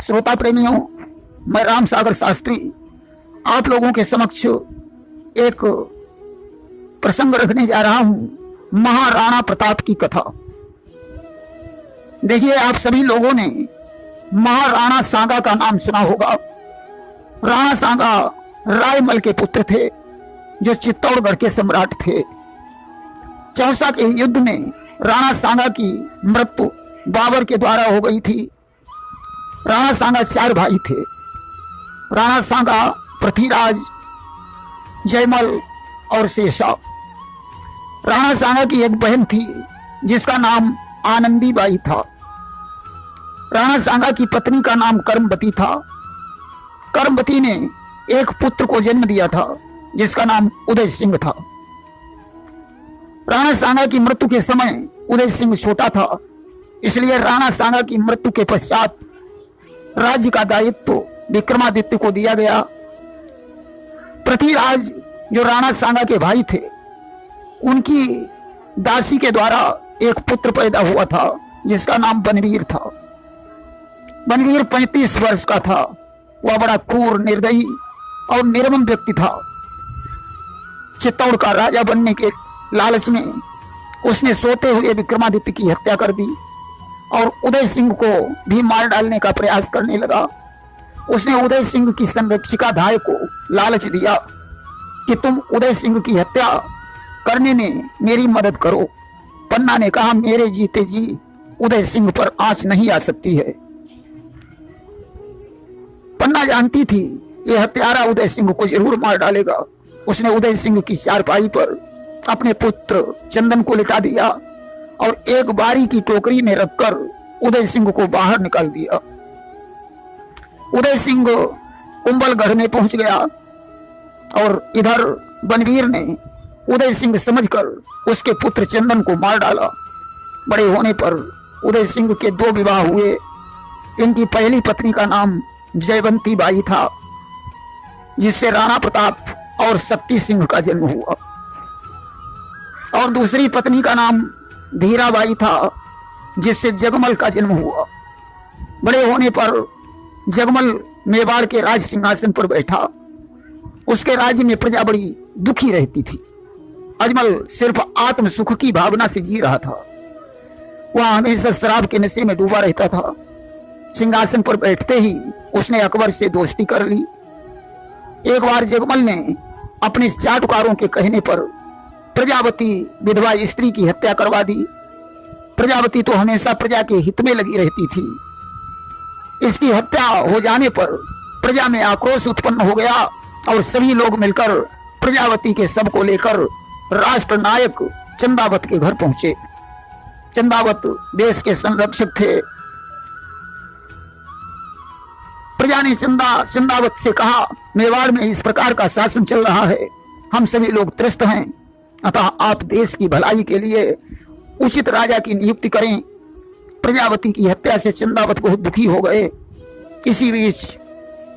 श्रोता प्रेमियों, मैं राम सागर शास्त्री आप लोगों के समक्ष एक प्रसंग रखने जा रहा हूं, महाराणा प्रताप की कथा। देखिए, आप सभी लोगों ने महाराणा सांगा का नाम सुना होगा। राणा सांगा रायमल के पुत्र थे, जो चित्तौड़गढ़ के सम्राट थे। चौसा के युद्ध में राणा सांगा की मृत्यु बाबर के द्वारा हो गई थी। राणा सांगा 4 भाई थे। राणा सांगा, पृथ्वीराज, जयमल और शेषा। राणा सांगा की एक बहन थी जिसका नाम आनंदी बाई था। राणा सांगा की पत्नी का नाम कर्मवती था। कर्मवती ने एक पुत्र को जन्म दिया था जिसका नाम उदय सिंह था। राणा सांगा की मृत्यु के समय उदय सिंह छोटा था, इसलिए राणा सांगा की मृत्यु के पश्चात राज्य का दायित्व विक्रमादित्य को दिया गया। पृथ्वीराज, जो राणा सांगा के भाई थे, उनकी दासी के द्वारा एक पुत्र पैदा हुआ था जिसका नाम बनवीर था। बनवीर 35 वर्ष का था। वह बड़ा क्रूर, निर्दयी और निर्मम व्यक्ति था। चित्तौड़ का राजा बनने के लालच में उसने सोते हुए विक्रमादित्य की हत्या कर दी और उदय सिंह को भी मार डालने का प्रयास करने लगा। उसने उदय सिंह की संरक्षिका धाय को लालच दिया कि तुम उदय सिंह की हत्या करने में मेरी मदद करो। पन्ना ने कहा, मेरे जीते जी उदय सिंह पर आंच नहीं आ सकती है। पन्ना जानती थी यह हत्यारा उदय सिंह को जरूर मार डालेगा। उसने उदय सिंह की चारपाई पर अपने पुत्र चंदन को लिटा दिया और एक बारी की टोकरी में रखकर उदय सिंह को बाहर निकाल दिया। उदय सिंह कुंभलगढ़ में पहुंच गया और इधर बनवीर ने उदय सिंह समझकर उसके पुत्र चंदन को मार डाला। बड़े होने पर उदय सिंह के 2 विवाह हुए। इनकी पहली पत्नी का नाम जयवंती बाई था, जिससे राणा प्रताप और शक्ति सिंह का जन्म हुआ, और दूसरी पत्नी का नाम धीराबाई था, जिससे जगमल का जन्म हुआ। बड़े होने पर जगमल मेवाड़ के राज सिंहासन पर बैठा। उसके राज्य में प्रजा बड़ी दुखी रहती थी। अजमल सिर्फ आत्म सुख की भावना से जी रहा था। वह हमेशा शराब के नशे में डूबा रहता था। सिंहासन पर बैठते ही उसने अकबर से दोस्ती कर ली। एक बार जगमल ने अपने चाटुकारों के कहने पर प्रजावती विधवा स्त्री की हत्या करवा दी। प्रजावती तो हमेशा प्रजा के हित में लगी रहती थी। इसकी हत्या हो जाने पर प्रजा में आक्रोश उत्पन्न हो गया और सभी लोग मिलकर प्रजावती के शव को लेकर राष्ट्र नायक चंदावत के घर पहुंचे। चंदावत देश के संरक्षक थे। प्रजा ने चंदावत से कहा, मेवाड़ में इस प्रकार का शासन चल रहा है, हम सभी लोग त्रस्त हैं, अतः आप देश की भलाई के लिए उचित राजा की नियुक्ति करें। प्रजावती की हत्या से चंदावत बहुत दुखी हो गए। इसी बीच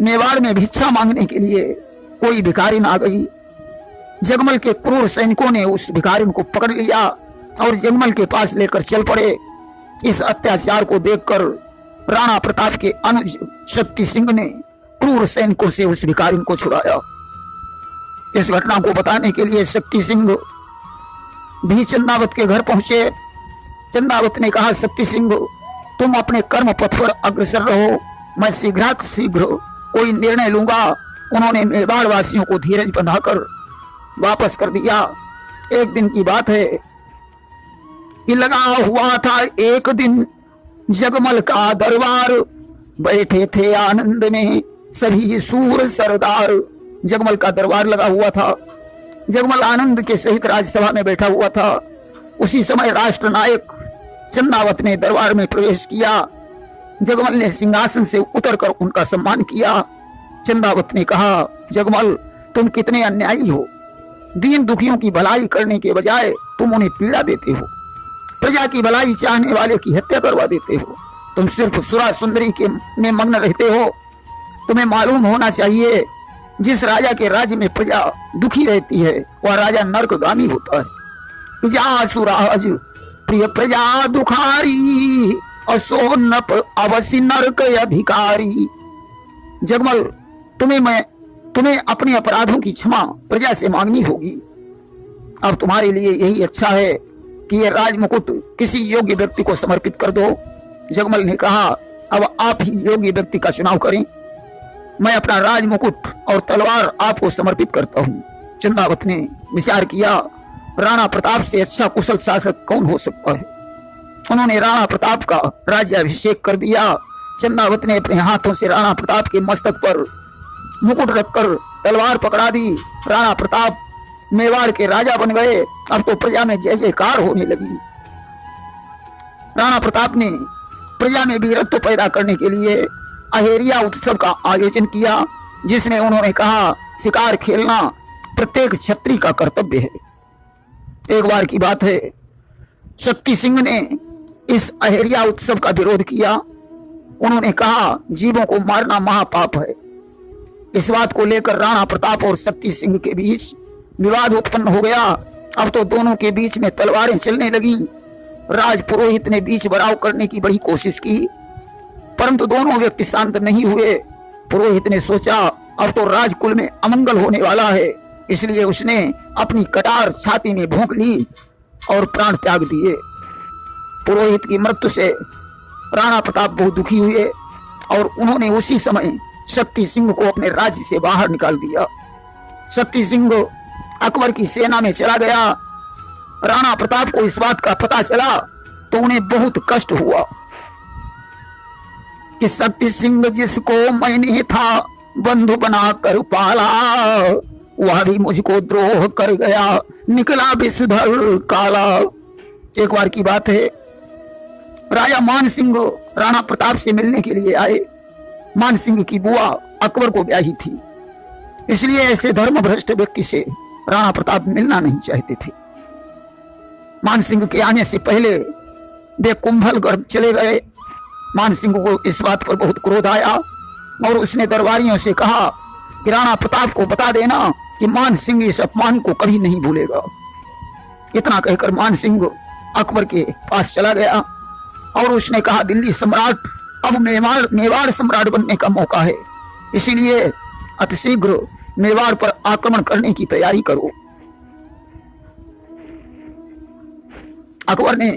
मेवाड़ में भिक्षा मांगने के लिए कोई भिखारिन आ गई। जगमल के क्रूर सैनिकों ने उस भिखारिन को पकड़ लिया और जगमल के पास लेकर चल पड़े। इस अत्याचार को देखकर राणा प्रताप के अनुज शक्ति सिंह ने क्रूर सैनिकों से उस भिखारिन को छुड़ाया। इस घटना को बताने के लिए शक्ति सिंह भी चंदावत के घर पहुंचे। चंदावत ने कहा, शक्ति सिंह, तुम अपने कर्म पथ पर अग्रसर रहो, मैं शीघ्र कोई निर्णय लूंगा। उन्होंने मेवाड़ वासियों को धीरज बंधाकर वापस कर दिया। एक दिन की बात है कि लगा हुआ था एक दिन जगमल का दरबार, बैठे थे आनंद में सभी सूर सरदार। जगमल का दरबार लगा हुआ था। जगमल आनंद के सहित राज्यसभा में बैठा हुआ था। उसी समय राष्ट्र नायक चंदावत ने दरबार में प्रवेश किया। जगमल ने सिंहासन से उतरकर उनका सम्मान किया। चंदावत ने कहा, जगमल, तुम कितने अन्यायी हो। दीन दुखियों की भलाई करने के बजाय तुम उन्हें पीड़ा देते हो। प्रजा की भलाई चाहने वाले की हत्या करवा देते हो। तुम सिर्फ सुरा सुंदरी के में मग्न रहते हो। तुम्हें मालूम होना चाहिए, जिस राजा के राज्य में प्रजा दुखी रहती है वह राजा नरकगामी होता है। प्रजा सुराज प्रिय प्रजा दुखारी, असोनप अवसि नरक अधिकारी। जगमल, तुम्हें अपने अपराधों की क्षमा प्रजा से मांगनी होगी। अब तुम्हारे लिए यही अच्छा है कि ये राजमुकुट किसी योग्य व्यक्ति को समर्पित कर दो। जगमल ने कहा, अब आप ही योग्य व्यक्ति का चुनाव करें। मैं अपना राजमुकुट और तलवार आपको समर्पित करता हूँ। चंदावत ने विचार किया, राणा प्रताप से अच्छा कुशल शासक कौन हो सकता है। उन्होंने राणा प्रताप का राज्याभिषेक कर दिया। चंदावत ने अपने हाथों से राणा प्रताप के मस्तक पर मुकुट रखकर तलवार पकड़ा दी। राणा प्रताप मेवाड़ के राजा बन गए। अब तो प्रजा में जय जयकार होने लगी। राणा प्रताप ने प्रजा में वीरत्व पैदा करने के लिए अहेरिया उत्सव का आयोजन किया, जिसमें उन्होंने कहा, शिकार खेलना प्रत्येक क्षत्रिय का कर्तव्य है। एक बार की बात है, शक्ति सिंह ने इस अहेरिया उत्सव का विरोध किया। उन्होंने कहा, जीवों को मारना महापाप है। इस बात को लेकर राणा प्रताप और शक्ति सिंह के बीच विवाद उत्पन्न हो गया। अब तो दोनों के बीच में तलवारें चलने लगी। राज पुरोहित ने बीच बराव करने की बड़ी कोशिश की, परंतु दोनों व्यक्ति शांत नहीं हुए। पुरोहित ने सोचा, अब तो राजकुल में अमंगल होने वाला है, इसलिए उसने अपनी कटार छाती में भोंक ली और प्राण त्याग दिए। पुरोहित की मृत्यु से राणा प्रताप बहुत दुखी हुए और उन्होंने उसी समय शक्ति सिंह को अपने राज्य से बाहर निकाल दिया। शक्ति सिंह अकबर की सेना में चला गया। राणा प्रताप को इस बात का पता चला तो उन्हें बहुत कष्ट हुआ कि शक्ति सिंह जिसको मैंने था बंधु बना कर पाला, वह भी मुझको द्रोह कर गया, निकला विषधर काला। एक बार की बात है, राजा मान सिंह राणा प्रताप से मिलने के लिए आए। मान सिंह की बुआ अकबर को ब्याही थी, इसलिए ऐसे धर्मभ्रष्ट व्यक्ति से राणा प्रताप मिलना नहीं चाहते थे। मान सिंह के आने से पहले वे कुंभलगढ़ चले गए। मान सिंह को इस बात पर बहुत क्रोध आया और उसने दरबारियों से कहा कि राणा प्रताप को बता देना कि मान सिंह इस अपमान को कभी नहीं भूलेगा। इतना कहकर मान सिंह अकबर के पास चला गया और उसने कहा, दिल्ली सम्राट, अब मेवाड़ सम्राट बनने का मौका है, इसीलिए अतिशीघ्र मेवाड़ पर आक्रमण करने की तैयारी करो। अकबर ने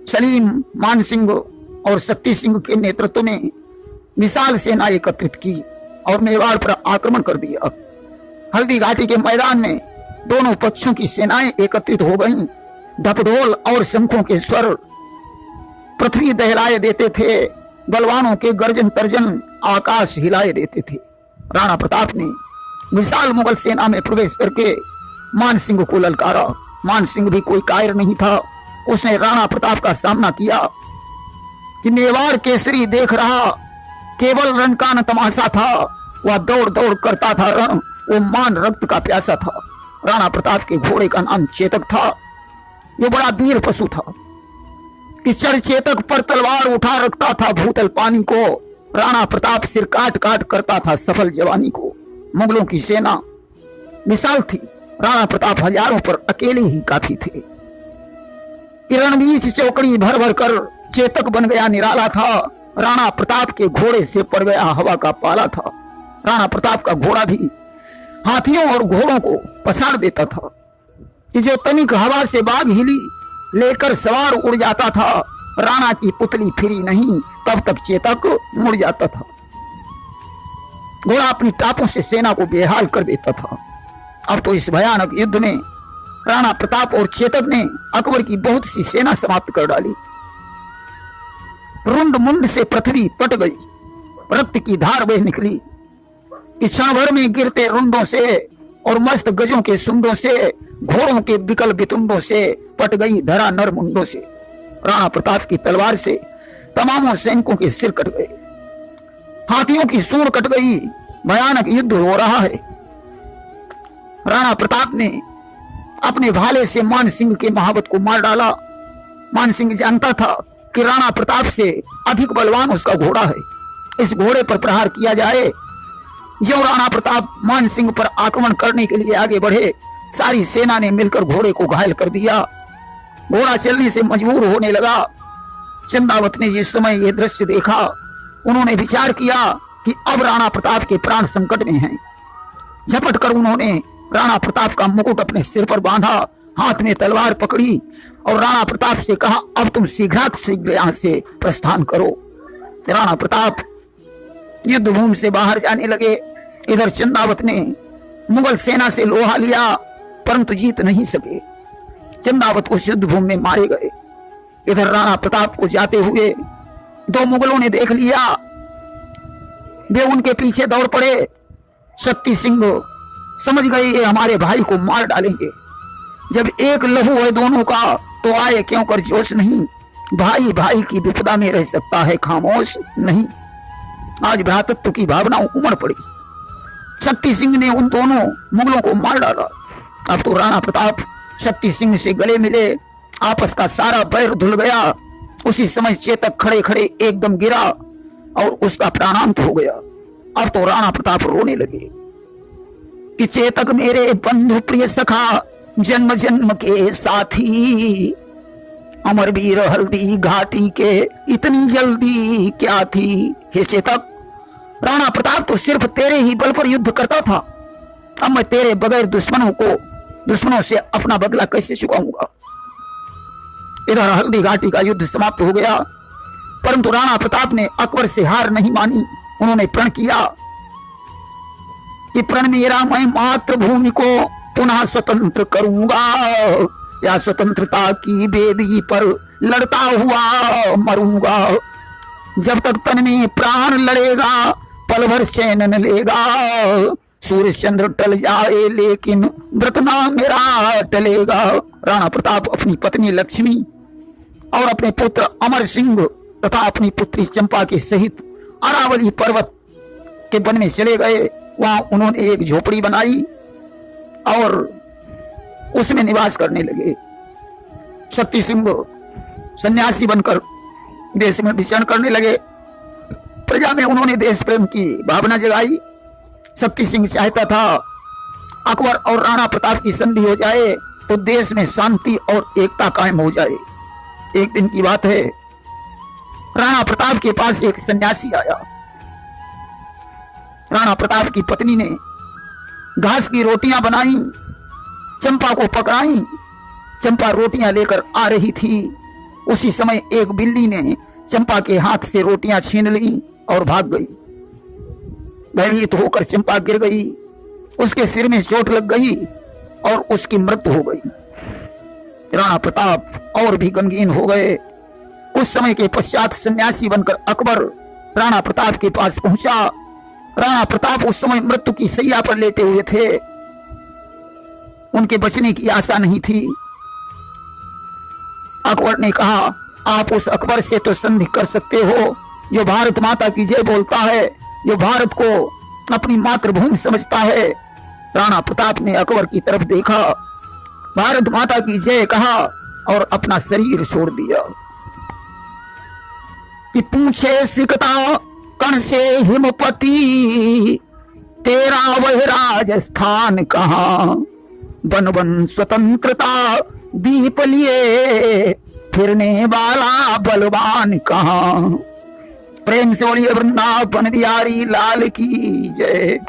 सलीम, मान सिंह और शक्ति सिंह के नेतृत्व में विशाल सेना एकत्रित की और मेवाड़ पर आक्रमण कर दिया। हल्दी घाटी के मैदान में दोनों पक्षों की सेनाएं एकत्रित हो गईं। ढपढोल और शंखों के स्वर पृथ्वी दहलाए देते थे, बलवानों के गर्जन तर्जन आकाश हिलाए देते थे। राणा प्रताप ने विशाल मुगल सेना में प्रवेश करके मान सिंह को ललकारा। मान सिंह भी कोई कायर नहीं था। उसने राणा प्रताप का सामना किया कि मेवाड़ केसरी देख रहा, केवल रण का न तमाशा था, वह दौड़ दौड़ करता था रण, वो मान रक्त का प्यासा था। राणा प्रताप के घोड़े का नाम चेतक था। वो बड़ा वीर पशु था कि चढ़ चेतक पर तलवार उठा रखता था भूतल पानी को। राणा प्रताप सिर काट काट करता था सफल जवानी को। मुगलों की सेना विशाल थी, राणा प्रताप हजारों पर अकेले ही काफी थे। रणबीच चौकड़ी भर भर कर चेतक बन गया निराला था। राणा प्रताप के घोड़े से पड़ गया हवा का पाला था। राणा प्रताप का घोड़ा भी हाथियों और घोड़ों को पसार देता था कि जो तनिक हवा से बाग हिली लेकर सवार उड़ जाता था। राणा की पुतली फिरी नहीं तब तक चेतक मुड़ जाता था। घोड़ा अपनी टापों से सेना को बेहाल कर देता था। अब तो इस भयानक युद्ध में राणा प्रताप और चेतक ने अकबर की बहुत सी सेना समाप्त कर डाली। रुंड मुंड से पृथ्वी पट गई, रक्त की धार बह निकली। क्षण भर में गिरते रुंडों से और मस्त गजों के सुंडों से, घोड़ों के बिकल बितुंडों से पट गई धरा नर मुंडों से। राणा प्रताप की तलवार से तमामों सैनिकों के सिर कट गए, हाथियों की सूंड कट गई। भयानक युद्ध हो रहा है। राणा प्रताप ने अपने भाले से मान सिंह के महावत को मार डाला। मान सिंह जानता था कि राणा प्रताप से अधिक बलवान उसका घोड़ा है। इस घोड़े पर प्रहार किया जाए। जो राणा प्रताप मान सिंह पर आक्रमण करने के लिए आगे बढ़े, सारी सेना ने मिलकर घोड़े को घायल कर दिया। घोड़ा चलने से मजबूर होने लगा। चंदावत ने जिस समय यह दृश्य देखा, उन्होंने विचार किया कि अब राणा प्रताप के प्राण संकट में हैं। झपट कर उन्होंने राणा प्रताप का मुकुट अपने सिर पर बांधा, हाथ में तलवार पकड़ी और राणा प्रताप से कहा, अब तुम शीघ्र यहां से प्रस्थान करो। राणा प्रताप युद्ध भूमि से बाहर जाने लगे। इधर चंदावत ने मुगल सेना से लोहा लिया, परंतु जीत नहीं सके। चंदावत उस युद्ध भूमि में मारे गए। इधर राणा प्रताप को जाते हुए दो मुगलों ने देख लिया। वे उनके पीछे दौड़ पड़े। शक्ति सिंह समझ गए ये हमारे भाई को मार डालेंगे। जब एक लहू है दोनों का, तो आए क्यों कर जोश नहीं। भाई भाई की विपदा में रह सकता है खामोश नहीं। आज भ्रातृत्व की भावना उमड़ पड़ी। शक्ति सिंह ने उन दोनों मुगलों को मार डाला। अब तो राणा प्रताप शक्ति सिंह से गले मिले, आपस का सारा बैर धुल गया। उसी समय चेतक खड़े खड़े एकदम गिरा और उसका प्राणांत हो गया। अब तो राणा प्रताप रोने लगे कि चेतक मेरे बंधु प्रिय सखा, जन्म जन्म के साथी, अमरवीर हल्दी घाटी के इतनी जल्दी क्या थी। हे चेतक, राणा प्रताप तो सिर्फ तेरे ही बल पर युद्ध करता था। अब मैं तेरे बगैर दुश्मनों से अपना बदला कैसे चुकाऊंगा। इधर हल्दी घाटी का युद्ध समाप्त हो गया, परंतु राणा प्रताप ने अकबर से हार नहीं मानी। उन्होंने प्रण किया कि प्रण मेरा, मैं मातृभूमि को पुनः स्वतंत्र करूंगा, या स्वतंत्रता की बेदी पर लड़ता हुआ मरूंगा। जब तक तन में प्राण लड़ेगा, पल भर चैन न लेगा। सूर्य चंद्र टल जाए लेकिन व्रत ना मेरा टलेगा। राणा प्रताप अपनी पत्नी लक्ष्मी और अपने पुत्र अमर सिंह तथा अपनी पुत्री चंपा के सहित अरावली पर्वत के वन में चले गए। वहां उन्होंने एक झोपड़ी बनाई और उसमें निवास करने लगे। शक्ति सिंह सन्यासी बनकर देश में विचरण करने लगे। प्रजा में उन्होंने देश प्रेम की भावना जगाई। शक्ति सिंह चाहता था अकबर और राणा प्रताप की संधि हो जाए तो देश में शांति और एकता कायम हो जाए। एक दिन की बात है, राणा प्रताप के पास एक सन्यासी आया। राणा प्रताप की पत्नी ने घास की रोटियां बनाई, चंपा को पकड़ाई। चंपा रोटियां लेकर आ रही थी। उसी समय एक बिल्ली ने चंपा के हाथ से रोटियां छीन ली और भाग गई। भयभीत होकर चंपा गिर गई। उसके सिर में चोट लग गई और उसकी मृत्यु हो गई। राणा प्रताप और भी गमगीन हो गए। कुछ समय के पश्चात सन्यासी बनकर अकबर राणा प्रताप के पास पहुंचा। राणा प्रताप उस समय मृत्यु की सैया पर लेटे हुए थे। उनके बचने की आशा नहीं थी। अकबर ने कहा, आप उस अकबर से तो संधि कर सकते हो जो भारत माता की जय बोलता है, जो भारत को अपनी मातृभूमि समझता है। राणा प्रताप ने अकबर की तरफ देखा, भारत माता की जय कहा और अपना शरीर छोड़ दिया। कि पूछे सिकता कण से हिमपति, तेरा वह राजस्थान कहाँ। बन बन स्वतंत्रता दीप लिए, फिरने वाला बलवान कहाँ। प्रेम से बोलिए वृंदावन बिहारी लाल की जय।